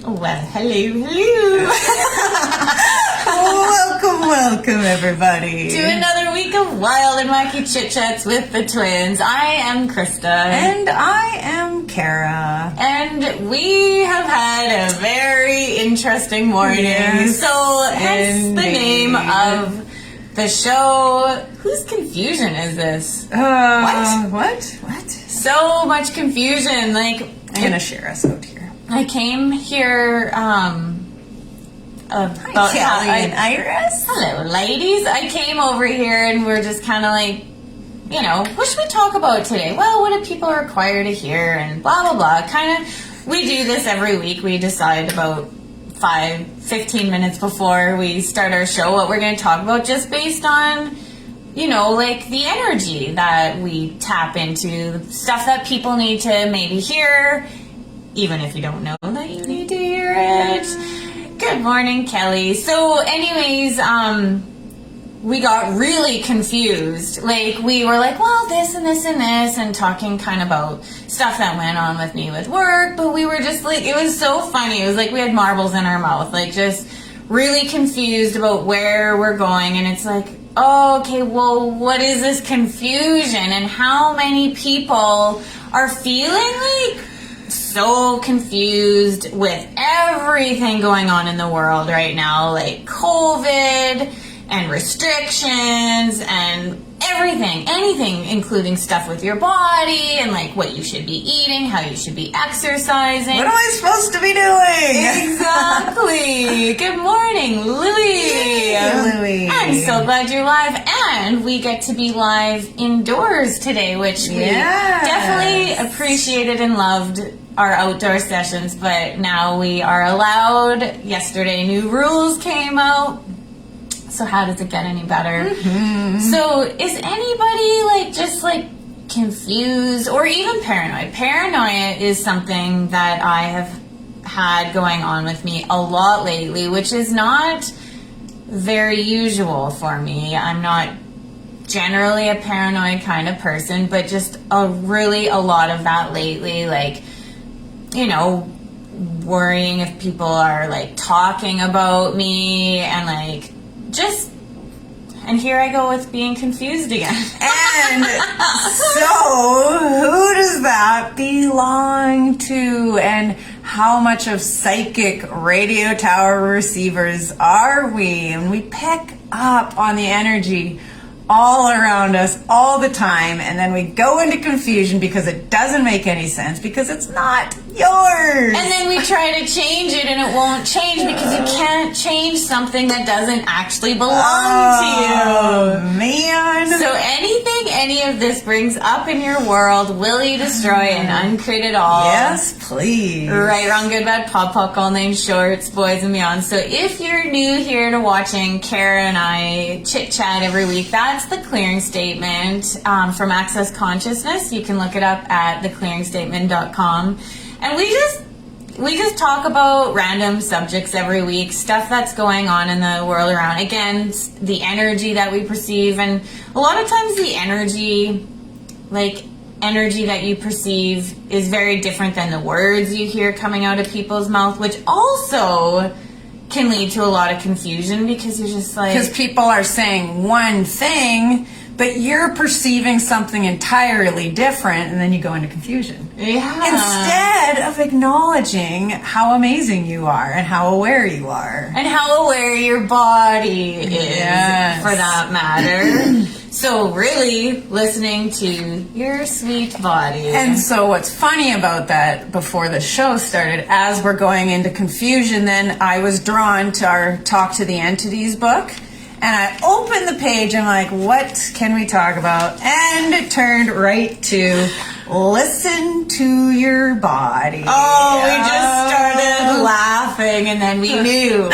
Well, hello. Welcome, everybody. To another week of wild and wacky chit-chats with the twins. I am Krista. And I am Kara. And we have had a very interesting morning. Yes, so, hence the name of the show. Whose confusion is this? What? So much confusion. Like, I'm going to share us out here. I came here, Hi, Kelly and Iris. Hello, ladies. I came over here and we're just kind of like, you know, what should we talk about today? Well, what do people require to hear and blah, blah, blah. Kind of, we do this every week. We decide about 15 minutes before we start our show what we're going to talk about, just based on, you know, like the energy that we tap into, the stuff that people need to maybe hear, even if you don't know that you need to hear it. Good morning, Kelly. So anyways, we got really confused. Like, we were like, well, this and this and this, and talking kind of about stuff that went on with me with work, but we were just like, it was so funny. It was like we had marbles in our mouth, like just really confused about where we're going. And it's like, oh, okay, well, what is this confusion? And how many people are feeling like so confused with everything going on in the world right now, like COVID and restrictions and anything, including stuff with your body and like what you should be eating, how you should be exercising. What am I supposed to be doing? Exactly. Good morning, Louie. Hey, Louie. I'm so glad you're live, and we get to be live indoors today, which we definitely appreciated and loved our outdoor sessions, but now we are allowed. Yesterday, new rules came out. So how does it get any better? Mm-hmm. So is anybody like just like confused or even paranoid? Paranoia is something that I have had going on with me a lot lately, which is not very usual for me. I'm not generally a paranoid kind of person, but just a lot of that lately, like, you know, worrying if people are like talking about me and like and here I go with being confused again. And so, who does that belong to? And how much of psychic radio tower receivers are we? And we pick up on the energy all around us all the time, and then we go into confusion because it doesn't make any sense, because it's not yours. And then we try to change it and it won't change, because you can't change something that doesn't actually belong to you. Oh, man. So anything any of this brings up in your world, will you destroy and uncreate it all? Yes, please. Right, wrong, good, bad, pop, all names, shorts, boys, and beyond. So if you're new here to watching Kara and I chit-chat every week, that's the clearing statement from Access Consciousness. You can look it up at theclearingstatement.com. And we just talk about random subjects every week, stuff that's going on in the world around. Again, the energy that we perceive, and a lot of times the energy that you perceive is very different than the words you hear coming out of people's mouth, which also can lead to a lot of confusion, because you're just like... Because people are saying one thing, but you're perceiving something entirely different, and then you go into confusion. Yeah. Instead of acknowledging how amazing you are and how aware you are. And how aware your body is, for that matter. So really listening to your sweet body. And so what's funny about that, before the show started, as we're going into confusion, then I was drawn to our Talk to the Entities book. And I opened the page and I'm like, what can we talk about? And it turned right to listen to your body. Oh, we just started laughing, and then we knew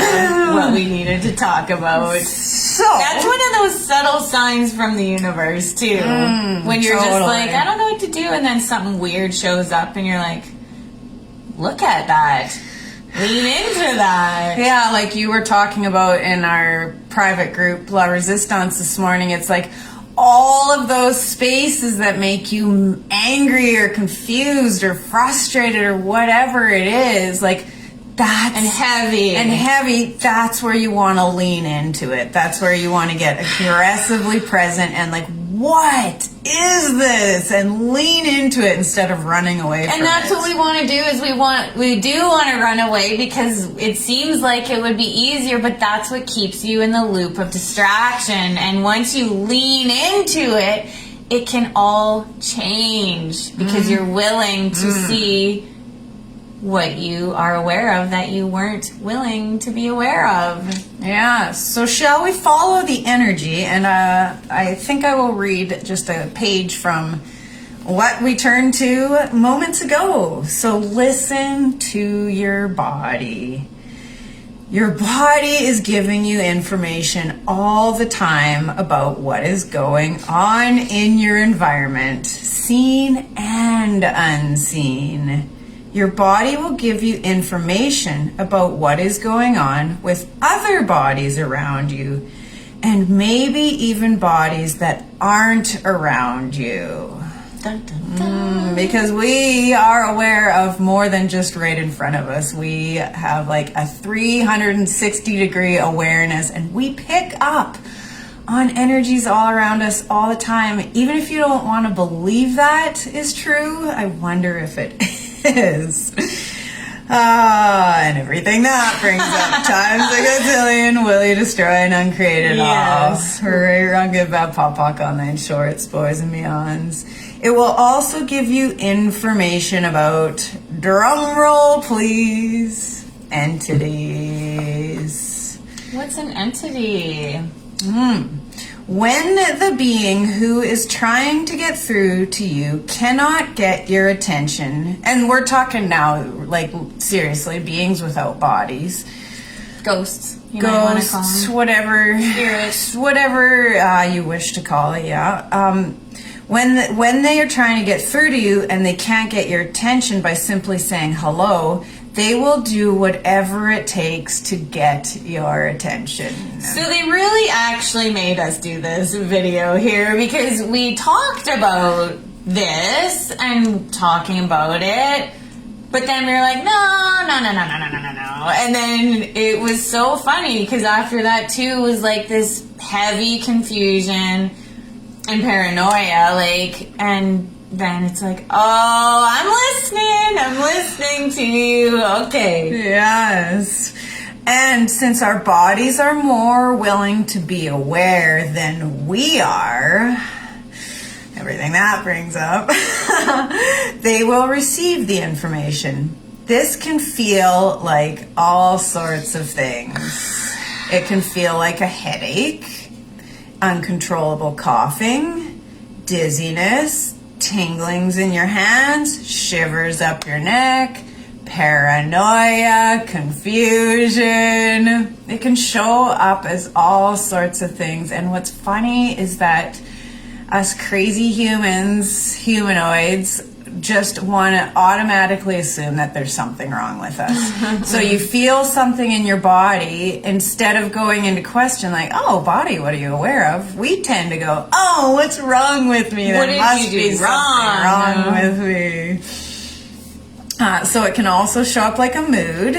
what we needed to talk about. So that's one of those subtle signs from the universe too. When you're just like, I don't know what to do, and then something weird shows up and you're like, look at that. Lean into that. Yeah, like you were talking about in our private group, La Resistance, this morning. It's like all of those spaces that make you angry or confused or frustrated or whatever it is, like And heavy. And heavy, that's where you want to lean into it. That's where you want to get aggressively present and like, what is this? And lean into it instead of running away from it. And that's what we want to do is we do want to run away because it seems like it would be easier, but that's what keeps you in the loop of distraction. And once you lean into it, it can all change because you're willing to see what you are aware of that you weren't willing to be aware of. Yeah, so shall we follow the energy? And I think I will read just a page from what we turned to moments ago. So listen to your body. Your body is giving you information all the time about what is going on in your environment, seen and unseen. Your body will give you information about what is going on with other bodies around you, and maybe even bodies that aren't around you. Dun, dun, dun. Because we are aware of more than just right in front of us. We have like a 360-degree awareness, and we pick up on energies all around us all the time. Even if you don't want to believe that is true, I wonder if it is. And everything that brings up times a gazillion, will you destroy and uncreate it all? Hooray, wrong, good, bad, pop, pock, online shorts, boys and beyonds. It will also give you information about, drum roll please, entities. What's an entity? When the being who is trying to get through to you cannot get your attention, and we're talking now, like, seriously, beings without bodies. Ghosts. You might want to call Ghosts, them. whatever. Spirits. Whatever you wish to call it, yeah. When they are trying to get through to you and they can't get your attention by simply saying hello, they will do whatever it takes to get your attention. So they really actually made us do this video here because we talked about this and talking about it, but then we were like, no. And then it was so funny because after that too was like this heavy confusion and paranoia, like, and then it's like, oh, I'm listening to you. Okay. Yes. And since our bodies are more willing to be aware than we are, everything that brings up, they will receive the information. This can feel like all sorts of things. It can feel like a headache, uncontrollable coughing, dizziness, tinglings in your hands, shivers up your neck, paranoia, confusion. It can show up as all sorts of things. And what's funny is that us crazy humanoids, just want to automatically assume that there's something wrong with us. So you feel something in your body, instead of going into question like, oh, body, what are you aware of? We tend to go, oh, what's wrong with me? What There did must you be do something wrong with me. So it can also show up like a mood.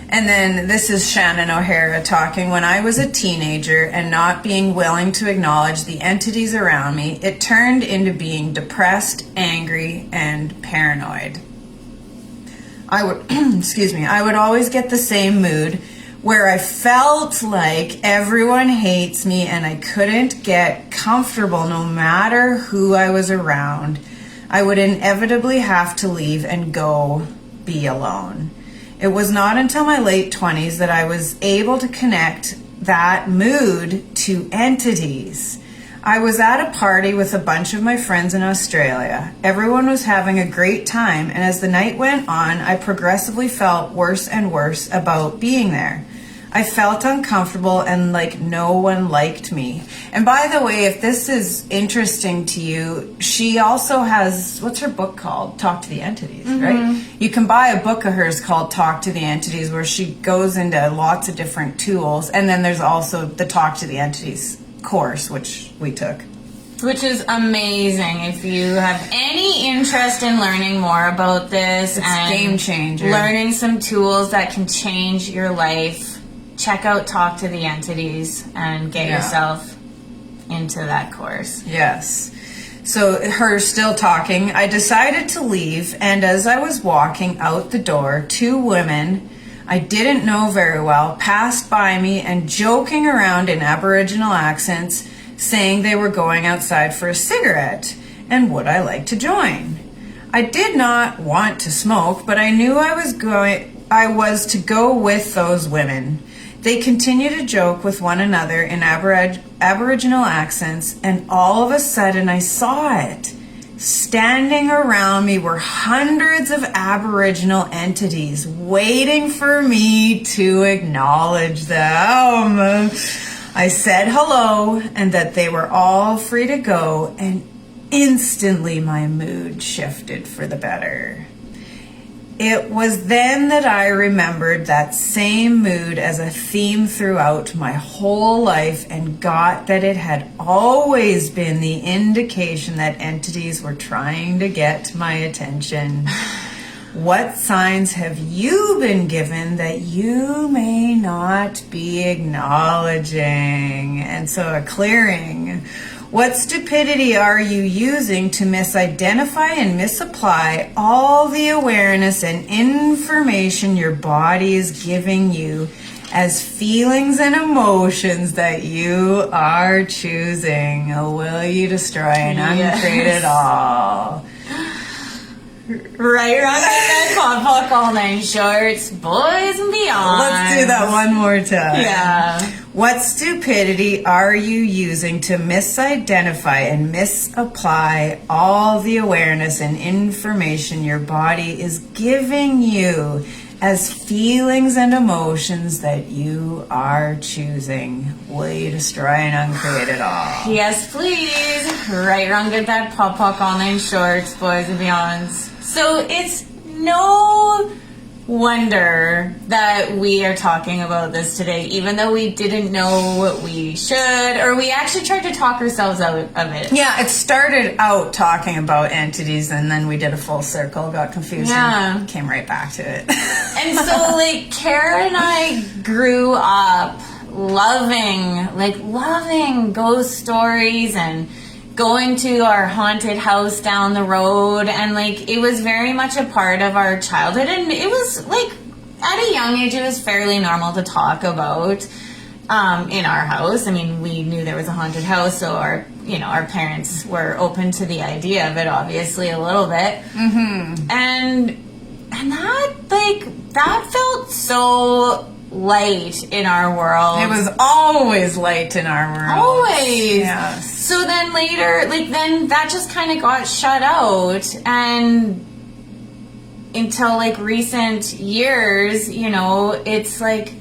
And then this is Shannon O'Hara talking. When I was a teenager and not being willing to acknowledge the entities around me, it turned into being depressed, angry, and paranoid. I would, I would always get the same mood where I felt like everyone hates me and I couldn't get comfortable no matter who I was around. I would inevitably have to leave and go be alone. It was not until my late 20s that I was able to connect that mood to entities. I was at a party with a bunch of my friends in Australia. Everyone was having a great time, and as the night went on, I progressively felt worse and worse about being there. I felt uncomfortable and like no one liked me. And by the way, if this is interesting to you, she also has, what's her book called? Talk to the Entities, right? You can buy a book of hers called Talk to the Entities, where she goes into lots of different tools. And then there's also the Talk to the Entities course, which we took. which is amazing. If you have any interest in learning more about this and game changer, learning some tools that can change your life, check out Talk to the Entities and get yourself into that course. Yes. So her still talking, I decided to leave, and as I was walking out the door, 2 women I didn't know very well passed by me and joking around in Aboriginal accents, saying they were going outside for a cigarette and would I like to join. I did not want to smoke, but I knew I was to go with those women. They continued to joke with one another in Aboriginal accents, and all of a sudden I saw it. Standing around me were hundreds of Aboriginal entities waiting for me to acknowledge them. I said hello and that they were all free to go, and instantly my mood shifted for the better. It was then that I remembered that same mood as a theme throughout my whole life and got that it had always been the indication that entities were trying to get my attention. What signs have you been given that you may not be acknowledging? And so a clearing. What stupidity are you using to misidentify and misapply all the awareness and information your body is giving you as feelings and emotions that you are choosing? Will you destroy and uncreate it all? Right around that pop all 9 shorts, boys and beyond. Let's do that one more time. Yeah. What stupidity are you using to misidentify and misapply all the awareness and information your body is giving you as feelings and emotions that you are choosing? Will you destroy and uncreate it all? Yes, please. Right around get that pop all 9 shorts, boys and beyonds. So it's no wonder that we are talking about this today, even though we didn't know what we should, or we actually tried to talk ourselves out of it. Yeah, it started out talking about entities, and then we did a full circle, got confused, and came right back to it. And so, like, Kara and I grew up loving ghost stories and going to our haunted house down the road, and like it was very much a part of our childhood, and it was like at a young age it was fairly normal to talk about in our house. I mean, we knew there was a haunted house, so our parents were open to the idea of it, obviously a little bit. Mm-hmm. And that felt so light in our world. It was always light in our world. Always. Yes. So then later, then that just kind of got shut out, and until like recent years, it's like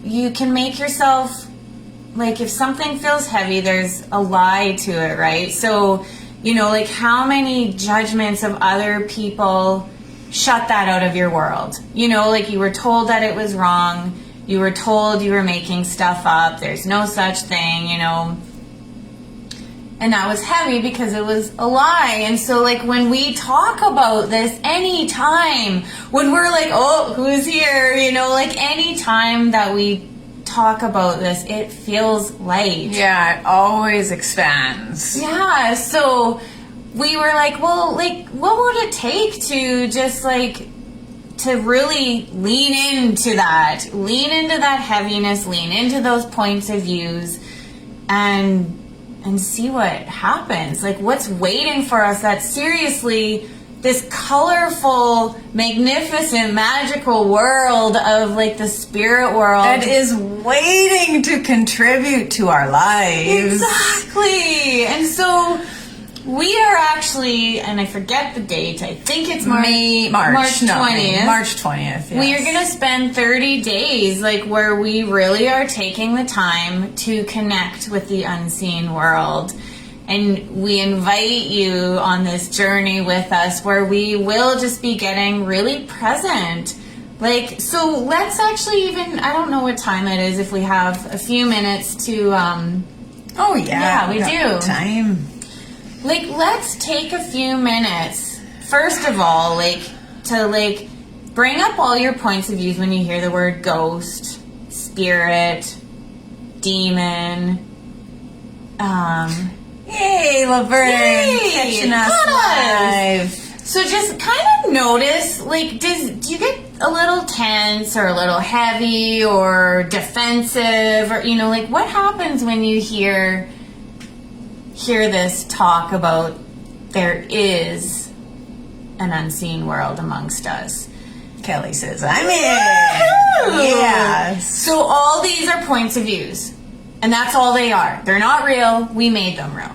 you can make yourself, like if something feels heavy, there's a lie to it, right? So, like how many judgments of other people shut that out of your world? Like you were told that it was wrong. You were told you were making stuff up. There's no such thing, And that was heavy because it was a lie. And so like when we talk about this anytime, when we're like, oh, who's here? Like any time that we talk about this, it feels light. Yeah, it always expands. Yeah, so we were like, well, like, what would it take to just like to really lean into that heaviness, lean into those points of views, and see what happens? Like, what's waiting for us? That seriously, this colorful, magnificent, magical world of like the spirit world that is waiting to contribute to our lives. Exactly. And so we are actually, and I forget the date, I think it's March 20th. March 20th, yes. We are going to spend 30 days, like, where we really are taking the time to connect with the unseen world. And we invite you on this journey with us where we will just be getting really present. Like, so let's actually even, I don't know what time it is, if we have a few minutes to Oh, yeah. Yeah, we got do. Time. Like, let's take a few minutes, first of all, to bring up all your points of views when you hear the word ghost, spirit, demon. Yay, Laverne. Yay, Catching us got live. So just kind of notice, like, do you get a little tense or a little heavy or defensive, or, like, what happens when you hear this talk about there is an unseen world amongst us? Kelly says, I'm in. Yes. So all these are points of views, and that's all they are. They're not real. We made them real.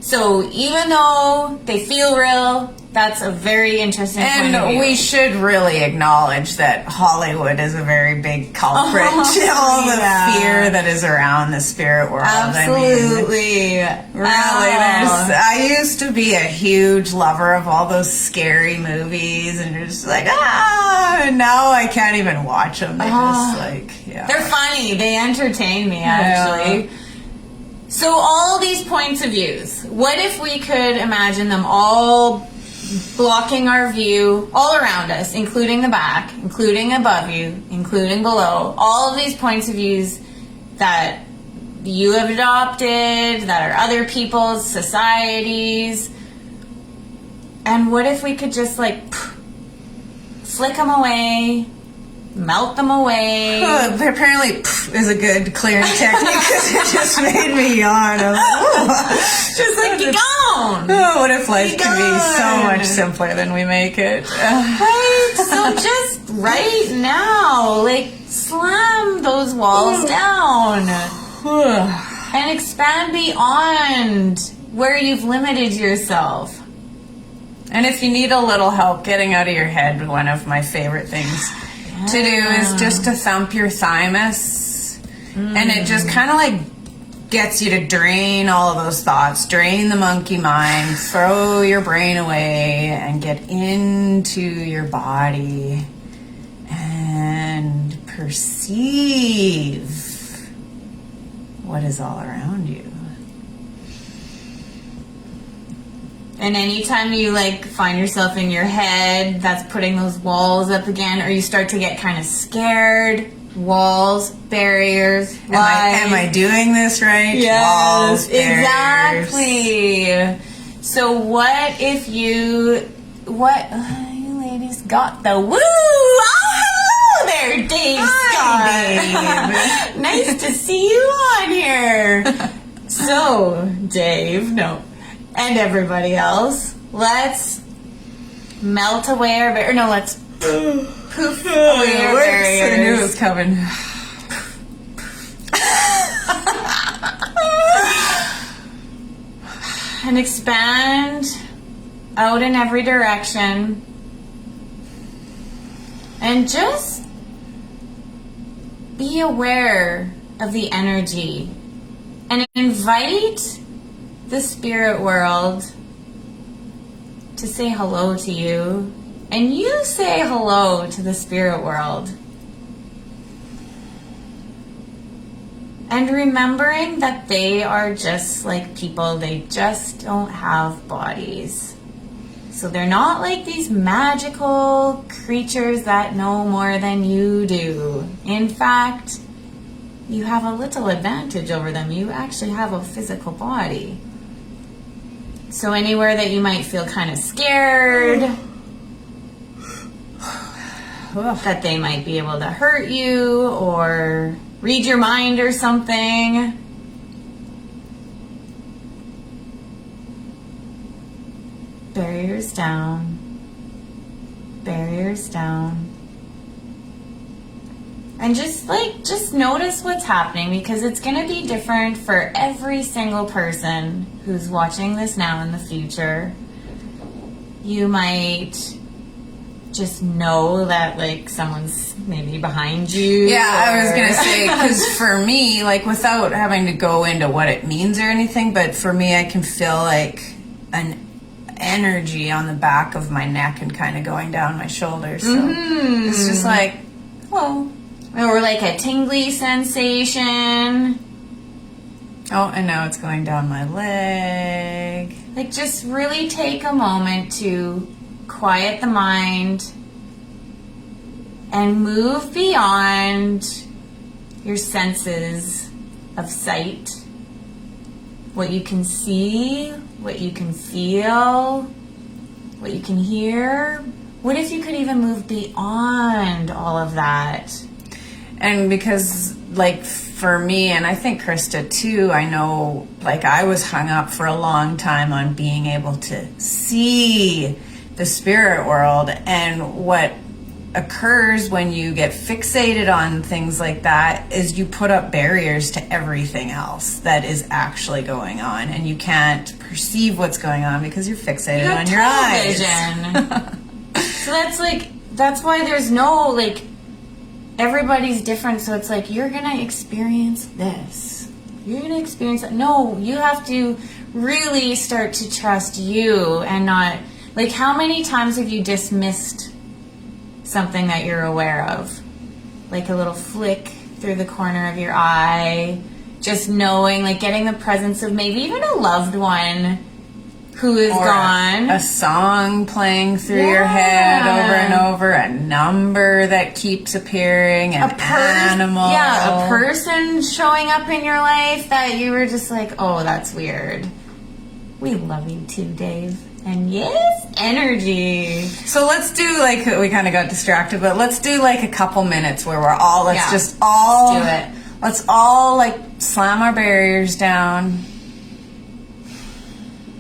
So even though they feel real, that's a very interesting point of view. And we should really acknowledge that Hollywood is a very big culprit to all the fear that is around the spirit world. Absolutely. Really, I used to be a huge lover of all those scary movies, and you're just like, now I can't even watch them. They They're funny. They entertain me, actually. Yeah. So all these points of views, what if we could imagine them all blocking our view all around us, including the back, including above you, including below, all of these points of views that you have adopted, that are other people's, societies. And what if we could just flick them away, melt them away? Apparently is a good clearing technique because it just made me yawn. Just be gone. Oh, what if life can be so much simpler than we make it? Right? So just right now, slam those walls down and expand beyond where you've limited yourself. And if you need a little help getting out of your head, one of my favorite things to do is just to thump your thymus, and it just kind of gets you to drain all of those thoughts, drain the monkey mind, throw your brain away, and get into your body and perceive what is all around you. And anytime you find yourself in your head, that's putting those walls up again, or you start to get kind of scared, walls, barriers. Am I doing this right? Yes, walls, barriers. Exactly. So what if you ladies got the woo? Oh, hello there, Dave. Hi, Dave. Nice to see you on here. So, Dave, and everybody else, let's melt away our barriers. No, let's poof away our barriers. I knew it was coming. And expand out in every direction. And just be aware of the energy. And invite the spirit world to say hello to you, and you say hello to the spirit world. And remembering that they are just like people, they just don't have bodies. So they're not like these magical creatures that know more than you do. In fact, you have a little advantage over them. You actually have a physical body. So anywhere that you might feel kind of scared, that they might be able to hurt you or read your mind or something, barriers down, barriers down. And just notice what's happening, because it's going to be different for every single person who's watching this now in the future. You might just know that someone's maybe behind you. Yeah, I was going to say, because for me, without having to go into what it means or anything, but for me, I can feel an energy on the back of my neck and kind of going down my shoulders. So it's just hello. Or a tingly sensation. Oh, and now it's going down my leg. Like, just really take a moment to quiet the mind and move beyond your senses of sight. What you can see, what you can feel, what you can hear. What if you could even move beyond all of that? And because, like, for me, and I think Krista too, I know, like, I was hung up for a long time on being able to see the spirit world. And what occurs when you get fixated on things like that is you put up barriers to everything else that is actually going on, and you can't perceive what's going on because you're fixated on your eyes. So that's why there's no, like, everybody's different, so it's like, you're gonna experience this, you're gonna experience that. No, you have to really start to trust you and not, like, how many times have you dismissed something that you're aware of, like a little flick through the corner of your eye, just knowing, like, getting the presence of maybe even a loved one who is gone, a song playing through your head over and over, a number that keeps appearing, an animal, a person showing up in your life that you were just like, oh, that's weird. We love you too, Dave. And yes, energy. So let's do, like, we kind of got distracted, but let's do like a couple minutes where we're all, let's all do it. Let's all, like, slam our barriers down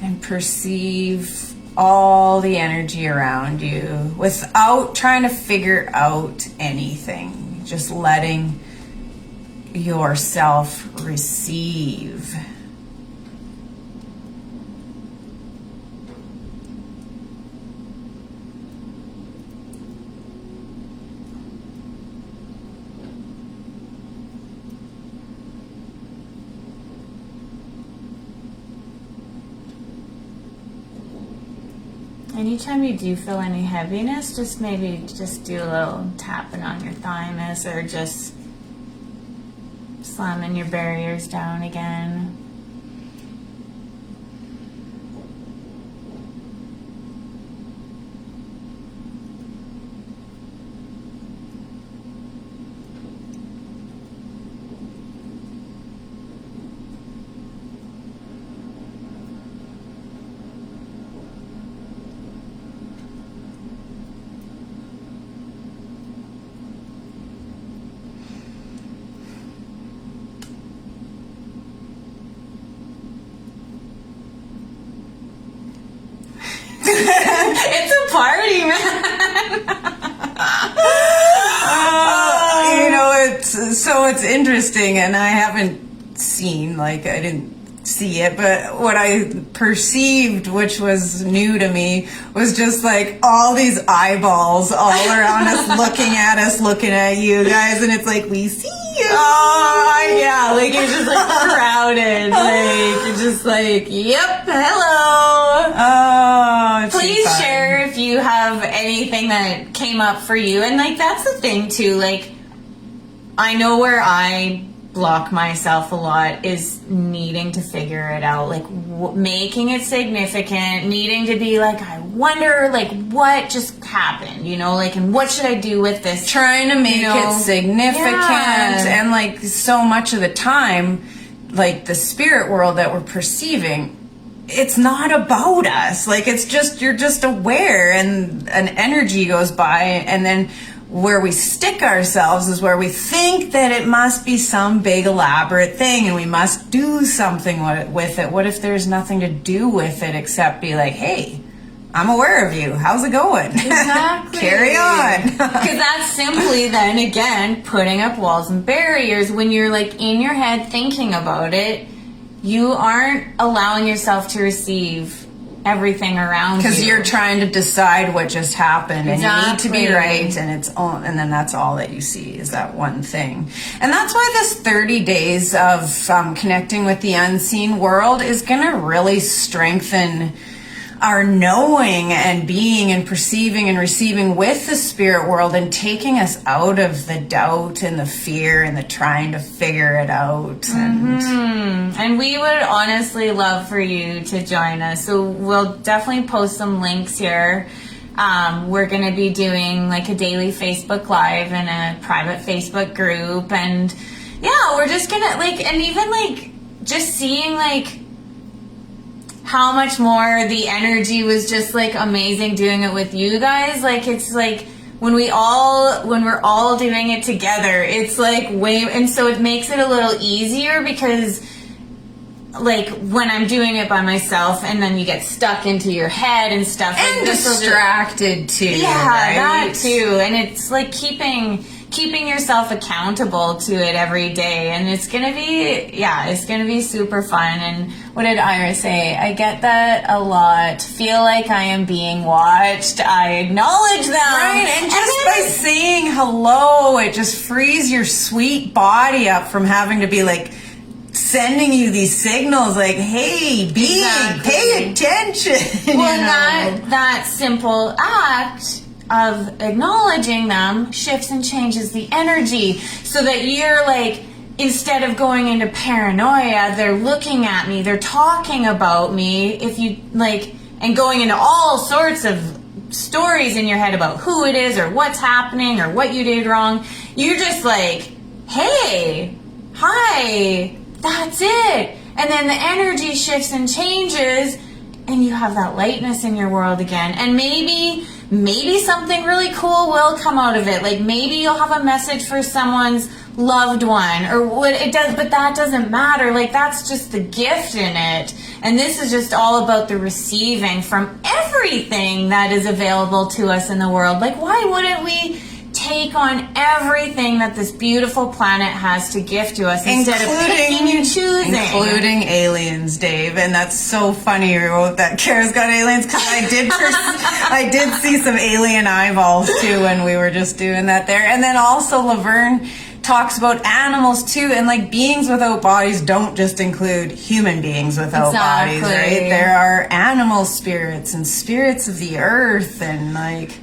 and perceive all the energy around you without trying to figure out anything. Just letting yourself receive. Anytime you do feel any heaviness, just maybe just do a little tapping on your thymus, or just slamming your barriers down again. It's a party, man. You know, it's interesting, and I haven't seen, like, I didn't see it, but what I perceived, which was new to me, was just like all these eyeballs all around us, looking at you guys, and it's like, we see you. Oh, yeah, like, you're just, like, crowded. Like, you're just like, yep, hello. Oh, please share if you have anything that came up for you. And, like, that's the thing, too. Like, I know where I block myself a lot is needing to figure it out, like, making it significant, needing to be like, I wonder, like, what just happened, you know, like, and what should I do with this? Trying to make it significant. Yeah. And, like, so much of the time, like, the spirit world that we're perceiving, it's not about us. Like, it's just, you're just aware, and an energy goes by, and then where we stick ourselves is where we think that it must be some big elaborate thing and we must do something with it. What if there's nothing to do with it except be like, hey, I'm aware of you. How's it going? Exactly. Carry on. Because that's simply then, again, putting up walls and barriers. When you're, like, in your head thinking about it, you aren't allowing yourself to receive everything around you. Because you're trying to decide what just happened, and you need to be right, and then that's all that you see is that one thing. And that's why this 30 days of connecting with the unseen world is going to really strengthen our knowing and being and perceiving and receiving with the spirit world, and taking us out of the doubt and the fear and the trying to figure it out. And we would honestly love for you to join us. So we'll definitely post some links here. We're going to be doing like a daily Facebook Live and a private Facebook group. And yeah, we're just going to like, and even like just seeing like how much more the energy was just like amazing doing it with you guys. Like it's like when we're all doing it together, it's like way, and so it makes it a little easier, because like when I'm doing it by myself and then you get stuck into your head and stuff, And like distracted too. yeah, right? that too. And it's like keeping yourself accountable to it every day, and it's gonna be super fun. And what did Ira say? I get that a lot. Feel like I am being watched. I acknowledge them. Right, and just by saying hello, it just frees your sweet body up from having to be like sending you these signals like, hey, being, pay attention. Well, that simple act of acknowledging them shifts and changes the energy, so that you're like, instead of going into paranoia, they're looking at me, they're talking about me, if you like, and going into all sorts of stories in your head about who it is or what's happening or what you did wrong. You're just like, hey, hi, that's it. And then the energy shifts and changes, and you have that lightness in your world again. And maybe something really cool will come out of it. Like maybe you'll have a message for someone's loved one, or what it does, but that doesn't matter. Like that's just the gift in it. And this is just all about the receiving from everything that is available to us in the world. Like why wouldn't we take on everything that this beautiful planet has to gift to us, instead of picking and choosing? Including aliens, Dave. And that's so funny you wrote that Kara's got aliens, because I did see some alien eyeballs too when we were just doing that there. And then also Laverne talks about animals too, and like beings without bodies don't just include human beings without bodies, right? There are animal spirits and spirits of the earth, and like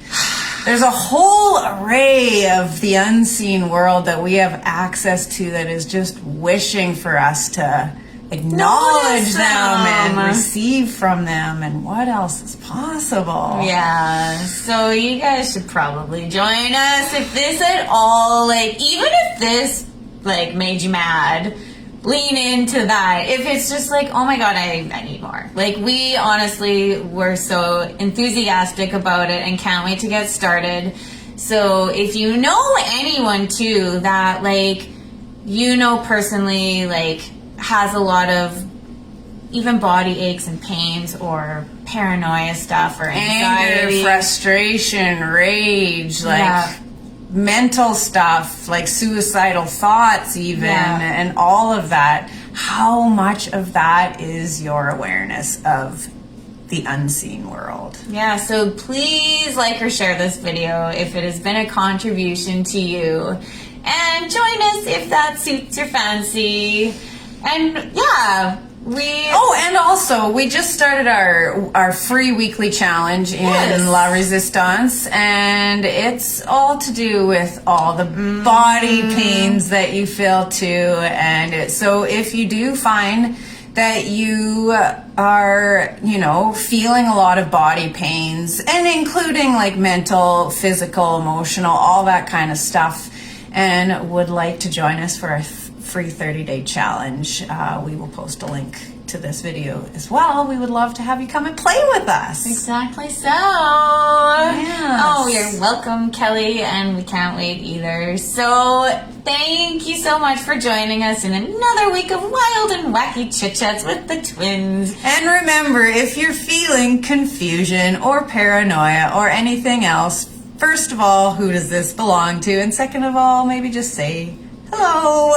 there's a whole array of the unseen world that we have access to that is just wishing for us to acknowledge them and receive from them, and what else is possible. Yeah, so you guys should probably join us if this at all, like, even if this like made you mad, lean into that. If it's just like, oh my god, I need more. Like, we honestly were so enthusiastic about it and can't wait to get started. So if you know anyone too that like, you know, personally, like has a lot of even body aches and pains or paranoia stuff or anxiety, anger, frustration, rage, like mental stuff, like suicidal thoughts even, and all of that, how much of that is your awareness of the unseen world? Yeah, so please like or share this video if it has been a contribution to you, and join us if that suits your fancy. And and also we just started our free weekly challenge in La Resistance, and it's all to do with all the body pains that you feel too. And so if you do find that you are, you know, feeling a lot of body pains, and including like mental, physical, emotional, all that kind of stuff, and would like to join us for a free 30-day challenge, we will post a link to this video as well. We would love to have you come and play with us. Exactly so. Yes. Oh, you're welcome, Kelly, and we can't wait either. So thank you so much for joining us in another week of wild and wacky chit-chats with the twins. And remember, if you're feeling confusion or paranoia or anything else, first of all, who does this belong to? And second of all, maybe just say hello.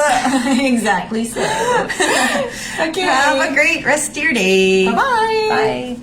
Exactly so. Okay. Have a great rest of your day. Bye-bye. Bye.